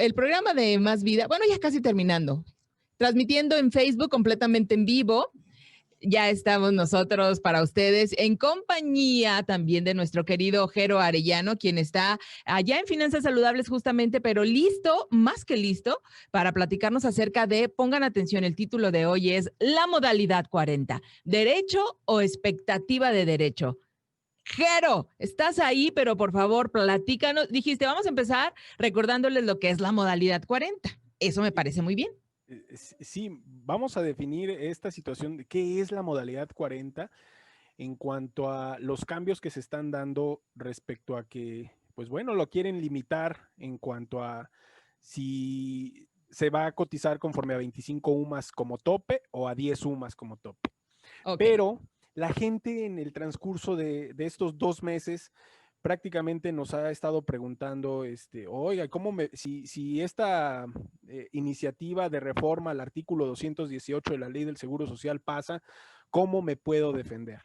el programa de Más Vida, bueno, ya casi terminando, transmitiendo en Facebook completamente en vivo. Ya estamos nosotros para ustedes en compañía también de nuestro querido Jero Arellano, quien está allá en Finanzas Saludables justamente, pero listo, más que listo, para platicarnos acerca de, pongan atención, el título de hoy es La modalidad 40, ¿derecho o expectativa de derecho? Jero, estás ahí, pero por favor, platícanos. Dijiste, vamos a empezar recordándoles lo que es la modalidad 40. Eso me parece muy bien. Sí, vamos a definir esta situación de qué es la modalidad 40 en cuanto a los cambios que se están dando respecto a que, pues bueno, lo quieren limitar en cuanto a si se va a cotizar conforme a 25 UMAS como tope o a 10 UMAS como tope. Ok. Pero la gente en el transcurso de estos 2 meses prácticamente nos ha estado preguntando, oiga, si esta iniciativa de reforma al artículo 218 de la Ley del Seguro Social pasa, ¿cómo me puedo defender?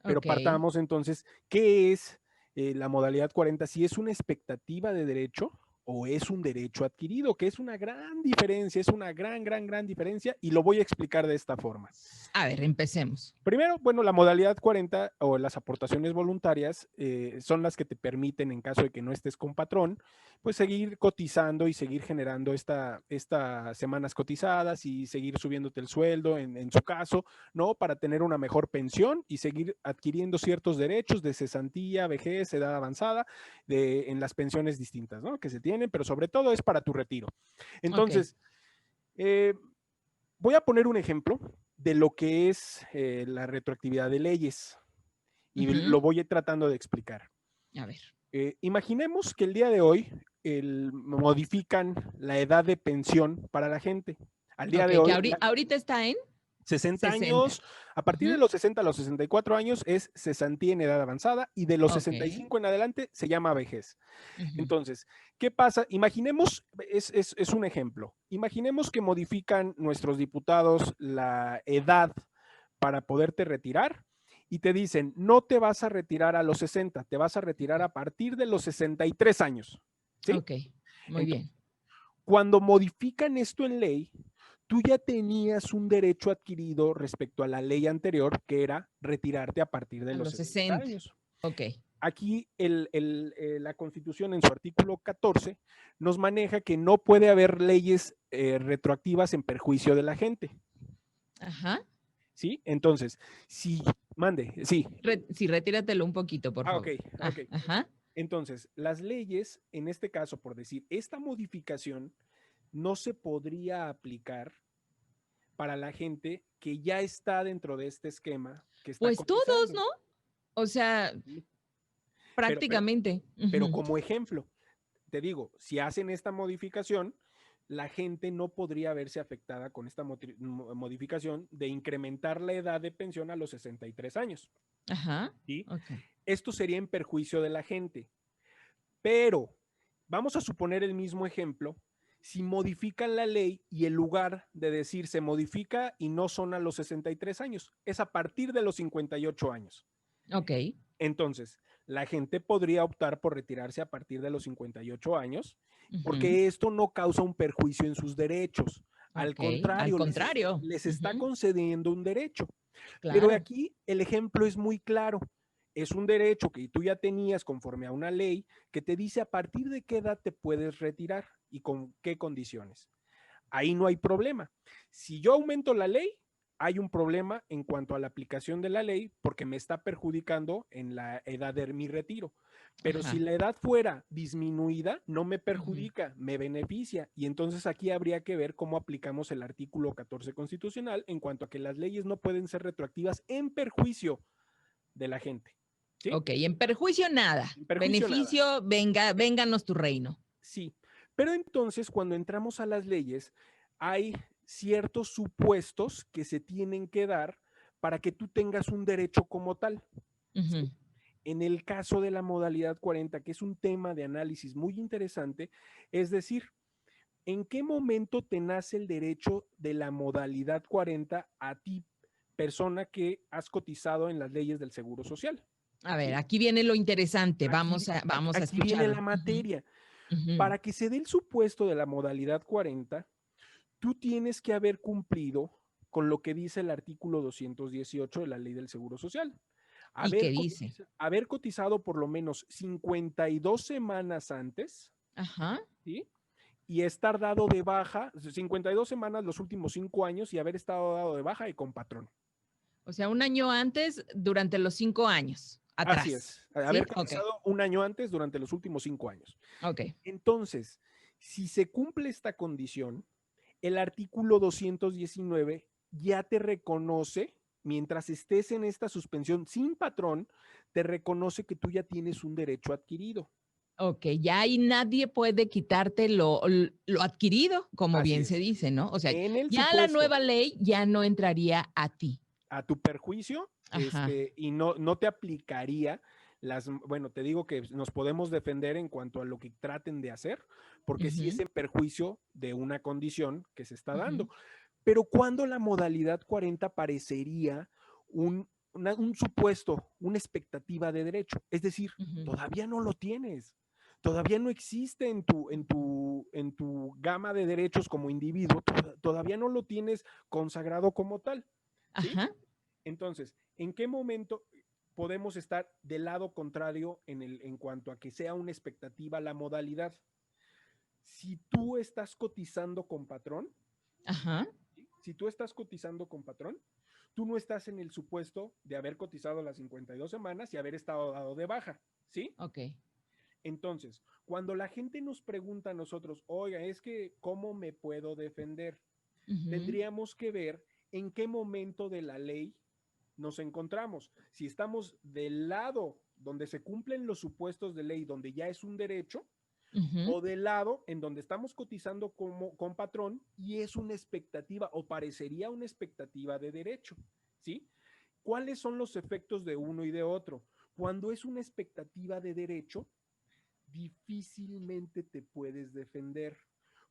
Pero Ok. partamos entonces, ¿qué es la modalidad 40? Si es una expectativa de derecho o es un derecho adquirido, que es una gran diferencia, es una gran diferencia, y lo voy a explicar de esta forma. A ver, empecemos. Primero, bueno, la modalidad 40 o las aportaciones voluntarias son las que te permiten, en caso de que no estés con patrón, pues seguir cotizando y seguir generando estas semanas cotizadas y seguir subiéndote el sueldo, en su caso, ¿no? Para tener una mejor pensión y seguir adquiriendo ciertos derechos de cesantía, vejez, edad avanzada, en las pensiones distintas, ¿no? Que se tienen, pero sobre todo es para tu retiro. Ok. Entonces, eh, voy a poner un ejemplo de lo que es la retroactividad de leyes y Ujú. lo voy tratando de explicar. A ver. Imaginemos que el día de hoy modifican la edad de pensión para la gente. Al día Ok, de que hoy, ahorita está en 60 60. años, a partir de Ujú. los 60 a los 64 años es cesantía en edad avanzada y de los Ok. 65 en adelante se llama vejez. Ujú. Entonces, ¿qué pasa? Imaginemos, es un ejemplo, imaginemos que modifican nuestros diputados la edad para poderte retirar y te dicen, no te vas a retirar a los 60, te vas a retirar a partir de los 63 años. ¿Sí? Ok, muy Entonces, bien. cuando modifican esto en ley, tú ya tenías un derecho adquirido respecto a la ley anterior, que era retirarte a partir de A los los 60 60. años. Ok. Aquí la Constitución en su artículo 14 nos maneja que no puede haber leyes retroactivas en perjuicio de la gente. Ajá. ¿Sí? Entonces, si mande, sí. Sí, retíratelo un poquito, por Ok, favor. Ah, ok. ajá. Entonces, las leyes, en este caso, por decir, esta modificación no se podría aplicar para la gente que ya está dentro de este esquema, que está Pues todos, cotizando. ¿no? O sea, Sí. Pero, pero, prácticamente. pero Ujú. como ejemplo, te digo, si hacen esta modificación, la gente no podría verse afectada con esta modificación de incrementar la edad de pensión a los 63 años. Ajá. ¿Sí? Ok. Esto sería en perjuicio de la gente. Pero vamos a suponer el mismo ejemplo. Si modifican la ley y en lugar de decir se modifica y no son a los 63 años, es a partir de los 58 años. Ok. Entonces, la gente podría optar por retirarse a partir de los 58 años, Ujú. porque esto no causa un perjuicio en sus derechos. Al Ok. Al contrario, contrario. les está Ujú. concediendo un derecho. Pero Claro. aquí el ejemplo es muy claro. Es un derecho que tú ya tenías conforme a una ley que te dice a partir de qué edad te puedes retirar y con qué condiciones. Ahí no hay problema. Si yo aumento la ley, hay un problema en cuanto a la aplicación de la ley porque me está perjudicando en la edad de mi retiro. Pero si Ajá. la edad fuera disminuida, no me Ujú. perjudica, me beneficia. Y entonces aquí habría que ver cómo aplicamos el artículo 14 constitucional en cuanto a que las leyes no pueden ser retroactivas en perjuicio de la gente. ¿Sí? Ok, en perjuicio nada. En perjuicio nada. Beneficio, venga, vénganos tu reino. Sí, pero entonces cuando entramos a las leyes, hay ciertos supuestos que se tienen que dar para que tú tengas un derecho como tal. Ujú. ¿Sí? En el caso de la modalidad 40, que es un tema de análisis muy interesante, es decir, ¿en qué momento te nace el derecho de la modalidad 40 a ti, persona que has cotizado en las leyes del Seguro Social? A ver, ¿Sí? aquí viene lo interesante. Aquí, Vamos a aquí viene escucharlo. la Ujú. materia. Ujú. Para que se dé el supuesto de la modalidad 40, tú tienes que haber cumplido con lo que dice el artículo 218 de la Ley del Seguro Social. ¿Y qué dice? Haber cotizado por lo menos 52 semanas antes, Ajá. ¿sí? Y estar dado de baja, 52 semanas los últimos 5 años y haber estado dado de baja y con patrón. O sea, un año antes, durante los 5 años, Así atrás. es, ¿Sí? haber Ok, cotizado un año antes durante los últimos 5 años. ok. Entonces, si se cumple esta condición, el artículo 219 ya te reconoce, mientras estés en esta suspensión sin patrón, te reconoce que tú ya tienes un derecho adquirido. Ok, ya ahí nadie puede quitarte lo adquirido, como Así bien se es. dice, ¿no? O sea, En el ya la supuesto, nueva ley ya no entraría a ti. a tu perjuicio, Ajá. y no te aplicaría bueno, te digo que nos podemos defender en cuanto a lo que traten de hacer, porque sí es Ujú, en perjuicio de una condición que se está ujú, dando. Pero cuando la modalidad 40 parecería un supuesto, una expectativa de derecho, es decir, ujú, todavía no lo tienes, todavía no existe en tu gama de derechos como individuo, todavía no lo tienes consagrado como tal, ¿sí? ajá. Entonces, ¿en qué momento podemos estar del lado contrario en cuanto a que sea una expectativa la modalidad? Si tú estás cotizando con patrón, Ajá. ¿sí? Si tú estás cotizando con patrón, tú no estás en el supuesto de haber cotizado las 52 semanas y haber estado dado de baja, ¿sí? Ok. Entonces, cuando la gente nos pregunta a nosotros, oiga, es que, ¿cómo me puedo defender? Ujú, Tendríamos que ver en qué momento de la ley nos encontramos. Si estamos del lado donde se cumplen los supuestos de ley, donde ya es un derecho, ujú, o del lado en donde estamos cotizando con patrón y es una expectativa o parecería una expectativa de derecho, ¿sí? ¿Cuáles son los efectos de uno y de otro? Cuando es una expectativa de derecho, difícilmente te puedes defender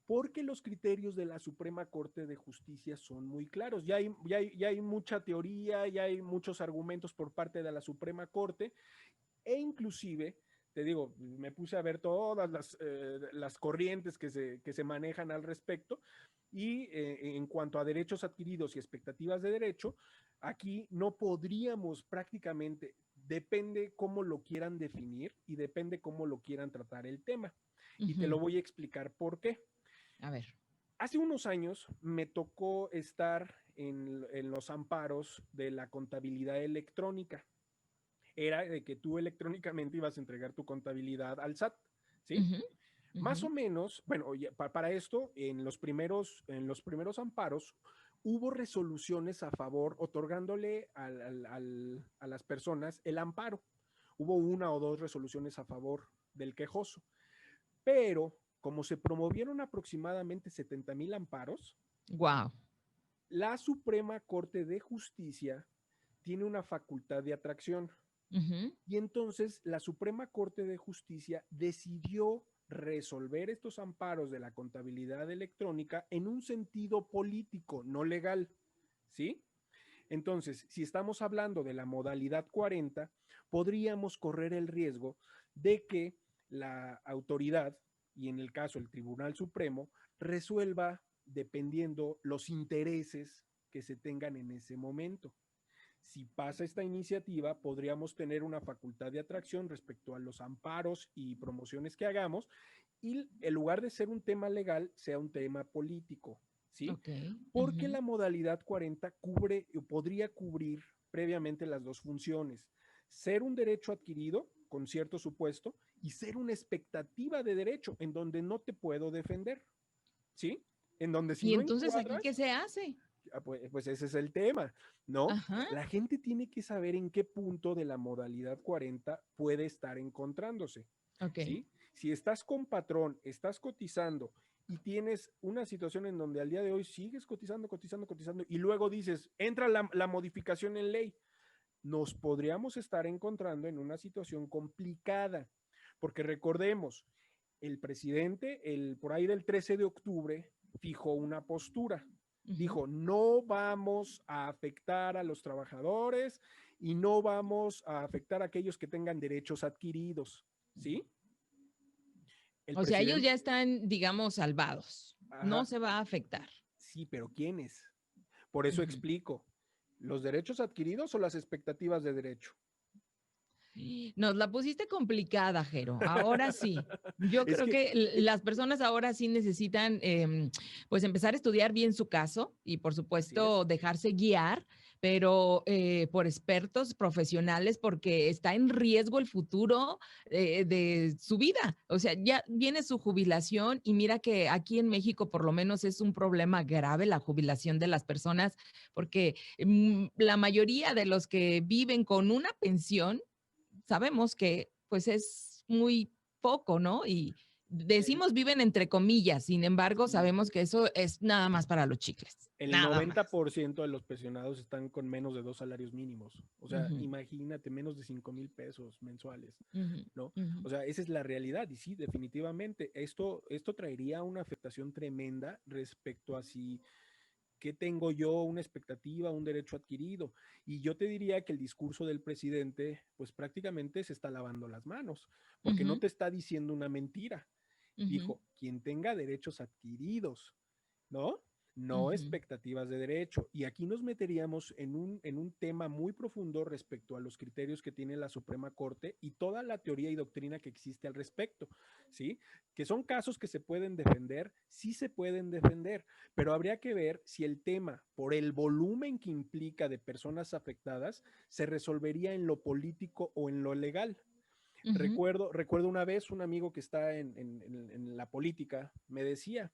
porque los criterios de la Suprema Corte de Justicia son muy claros. Ya hay mucha teoría, ya hay muchos argumentos por parte de la Suprema Corte e inclusive, te digo, me puse a ver todas las corrientes que se manejan al respecto y en cuanto a derechos adquiridos y expectativas de derecho, aquí no podríamos prácticamente, depende cómo lo quieran definir y depende cómo lo quieran tratar el tema. Y te ujú. lo voy a explicar por qué. A ver. Hace unos años me tocó estar en los amparos de la contabilidad electrónica. Era de que tú electrónicamente ibas a entregar tu contabilidad al SAT, ¿sí? Ujú, ujú. Más o menos, bueno, para esto, en los primeros amparos, hubo resoluciones a favor, otorgándole a las personas el amparo. Hubo una o dos resoluciones a favor del quejoso, pero como se promovieron aproximadamente 70,000 amparos, Guau. la Suprema Corte de Justicia tiene una facultad de atracción. Ujú, Y entonces la Suprema Corte de Justicia decidió resolver estos amparos de la contabilidad electrónica en un sentido político, no legal, ¿sí? Entonces, si estamos hablando de la modalidad 40, podríamos correr el riesgo de que la autoridad, y en el caso el Tribunal Supremo, resuelva dependiendo los intereses que se tengan en ese momento. Si pasa esta iniciativa, podríamos tener una facultad de atracción respecto a los amparos y promociones que hagamos y en lugar de ser un tema legal, sea un tema político, ¿sí? ok. Porque Ujú. la modalidad 40 cubre o podría cubrir previamente las dos funciones, ser un derecho adquirido con cierto supuesto y ser una expectativa de derecho en donde no te puedo defender, ¿sí? En donde si Y no entonces, ¿aquí qué encuadras, se hace? pues ese es el tema, ¿no? Ajá. La gente tiene que saber en qué punto de la modalidad 40 puede estar encontrándose, Ok. ¿sí? Si estás con patrón, estás cotizando y tienes una situación en donde al día de hoy sigues cotizando, cotizando, cotizando y luego dices, entra la modificación en ley, nos podríamos estar encontrando en una situación complicada, porque recordemos, el presidente, por ahí del 13 de octubre, fijó una postura. Ujú. Dijo, no vamos a afectar a los trabajadores y no vamos a afectar a aquellos que tengan derechos adquiridos, ¿sí? El O sea, ellos presidente, ya están, digamos, salvados. No ajá, se va a afectar. sí, pero ¿quiénes? Por eso Ujú. explico, ¿los derechos adquiridos o las expectativas de derecho? Nos la pusiste complicada, Jero. Ahora sí. Yo Es creo que, que eh, las personas ahora sí necesitan, pues, empezar a estudiar bien su caso y, por así supuesto, es, dejarse guiar, pero por expertos profesionales, porque está en riesgo el futuro de su vida. O sea, ya viene su jubilación y mira que aquí en México, por lo menos, es un problema grave la jubilación de las personas, porque la mayoría de los que viven con una pensión sabemos que pues es muy poco, ¿no? Y el, decimos viven entre comillas, sin embargo, sí, sabemos que eso es nada más para los chicles, el nada más. 90% de los pensionados están con menos de 2 salarios mínimos. O sea, Ujú, imagínate, menos de 5,000 pesos mensuales, ujú, ¿no? ujú, O sea, esa es la realidad. Y sí, definitivamente, esto traería una afectación tremenda respecto a si ¿qué tengo yo? Una expectativa, un derecho adquirido. Y yo te diría que el discurso del presidente, pues prácticamente se está lavando las manos, porque no ujú, te está diciendo una mentira. ujú, Dijo, quien tenga derechos adquiridos, ¿no? No ujú. expectativas de derecho. Y aquí nos meteríamos en un tema muy profundo respecto a los criterios que tiene la Suprema Corte y toda la teoría y doctrina que existe al respecto, ¿sí? Que son casos que se pueden defender, sí se pueden defender, pero habría que ver si el tema, por el volumen que implica de personas afectadas, se resolvería en lo político o en lo legal. Ujú. Recuerdo una vez un amigo que está en la política, me decía,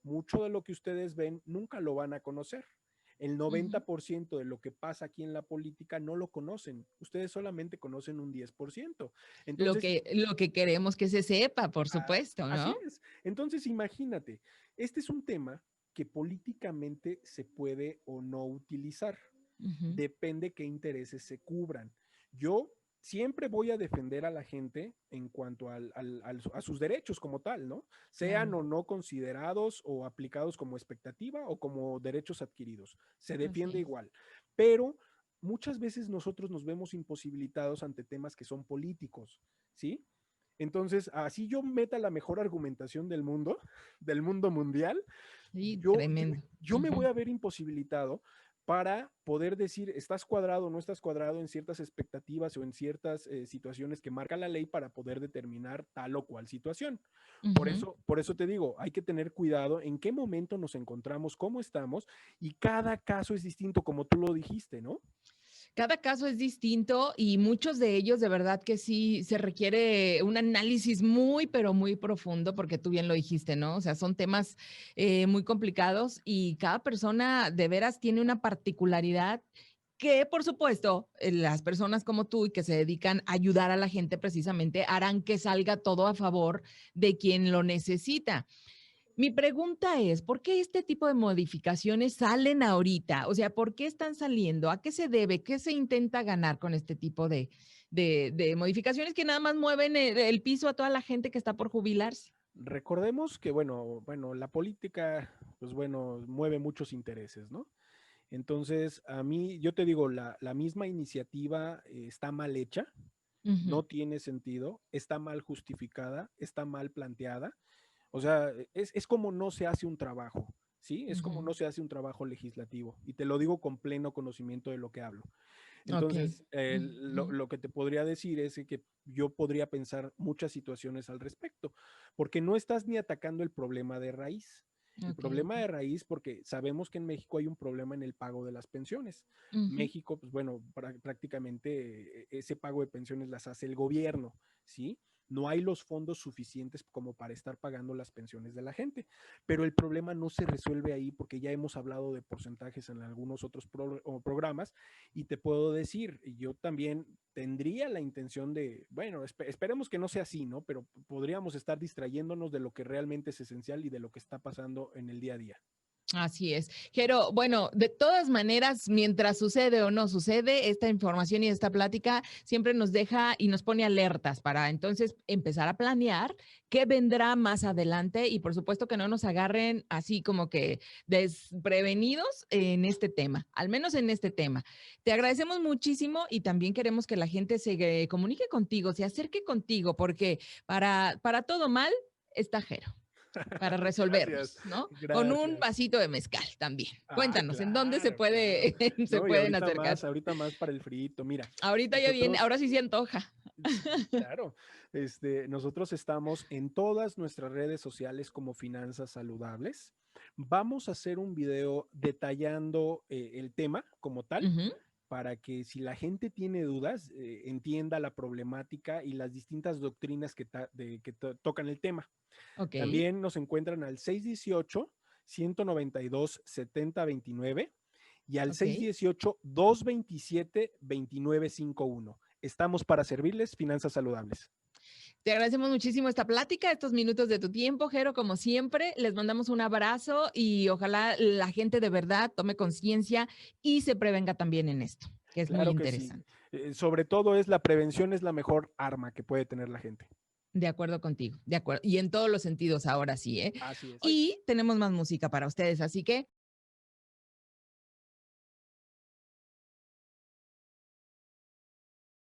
mucho de lo que ustedes ven nunca lo van a conocer. El Ujú. 90% de lo que pasa aquí en la política no lo conocen. Ustedes solamente conocen un 10%. Entonces, Lo que queremos que se sepa, por ah, supuesto, así ¿no? es. Entonces, imagínate, este es un tema que políticamente se puede o no utilizar. Ujú. Depende qué intereses se cubran. Yo siempre voy a defender a la gente en cuanto a sus derechos como tal, ¿no? Sean Claro, o no considerados o aplicados como expectativa o como derechos adquiridos. Se así defiende es. igual. Pero muchas veces nosotros nos vemos imposibilitados ante temas que son políticos, ¿sí? Entonces, así yo meta la mejor argumentación del mundo, del mundo mundial, Sí, yo, yo, tremendo. yo me voy a ver imposibilitado para poder decir, estás cuadrado o no estás cuadrado en ciertas expectativas o en ciertas situaciones que marca la ley para poder determinar tal o cual situación. Ujú. Por eso te digo, hay que tener cuidado en qué momento nos encontramos, cómo estamos, y cada caso es distinto, como tú lo dijiste, ¿no? Cada caso es distinto y muchos de ellos de verdad que sí se requiere un análisis muy, pero muy profundo, porque tú bien lo dijiste, ¿no? O sea, son temas muy complicados y cada persona de veras tiene una particularidad que, por supuesto, las personas como tú y que se dedican a ayudar a la gente precisamente harán que salga todo a favor de quien lo necesita. Mi pregunta es, ¿por qué este tipo de modificaciones salen ahorita? O sea, ¿por qué están saliendo? ¿A qué se debe? ¿Qué se intenta ganar con este tipo de modificaciones que nada más mueven el piso a toda la gente que está por jubilarse? Recordemos que, bueno, la política, pues bueno, mueve muchos intereses, ¿no? Entonces, a mí, yo te digo, la misma iniciativa está mal hecha, Ujú, no tiene sentido, está mal justificada, está mal planteada. O sea, es como no se hace un trabajo, ¿sí? Es como ujú. no se hace un trabajo legislativo. Y te lo digo con pleno conocimiento de lo que hablo. Ok. Entonces, Ujú. lo que te podría decir es que yo podría pensar muchas situaciones al respecto, porque no estás ni atacando el problema de raíz. El Ok. problema de raíz, porque sabemos que en México hay un problema en el pago de las pensiones. Ujú. México, pues bueno, prácticamente ese pago de pensiones las hace el gobierno, ¿sí? No hay los fondos suficientes como para estar pagando las pensiones de la gente. Pero el problema no se resuelve ahí porque ya hemos hablado de porcentajes en algunos otros programas y te puedo decir, yo también tendría la intención de, bueno, esperemos que no sea así, ¿no? Pero podríamos estar distrayéndonos de lo que realmente es esencial y de lo que está pasando en el día a día. Así es. Pero bueno, de todas maneras, mientras sucede o no sucede, esta información y esta plática siempre nos deja y nos pone alertas para entonces empezar a planear qué vendrá más adelante y por supuesto que no nos agarren así como que desprevenidos en este tema, al menos en este tema. Te agradecemos muchísimo y también queremos que la gente se comunique contigo, se acerque contigo, porque para todo mal está Jero para resolverlos, Gracias, ¿no? Con un gracias. vasito de mezcal también. Ah, Cuéntanos, ¿en dónde se claro, claro. puede, se No, y pueden acercar? ahorita más para el frito. Mira, Ahorita ya viene, nosotros, ahora sí se antoja. sí, claro, nosotros estamos en todas nuestras redes sociales como Finanzas Saludables. Vamos a hacer un video detallando el tema como tal, Ujú, para que si la gente tiene dudas, entienda la problemática y las distintas doctrinas que tocan el tema. ok, También nos encuentran al 618-192-7029 y al ok. 618-227-2951. Estamos para servirles, Finanzas Saludables. Te agradecemos muchísimo esta plática, estos minutos de tu tiempo, Jero, como siempre. Les mandamos un abrazo y ojalá la gente de verdad tome conciencia y se prevenga también en esto, que es muy Claro que sí. interesante. Sobre todo es la prevención, es la mejor arma que puede tener la gente. De acuerdo contigo, de acuerdo. Y en todos los sentidos ahora sí, ¿eh? Así es. Y tenemos más música para ustedes, así que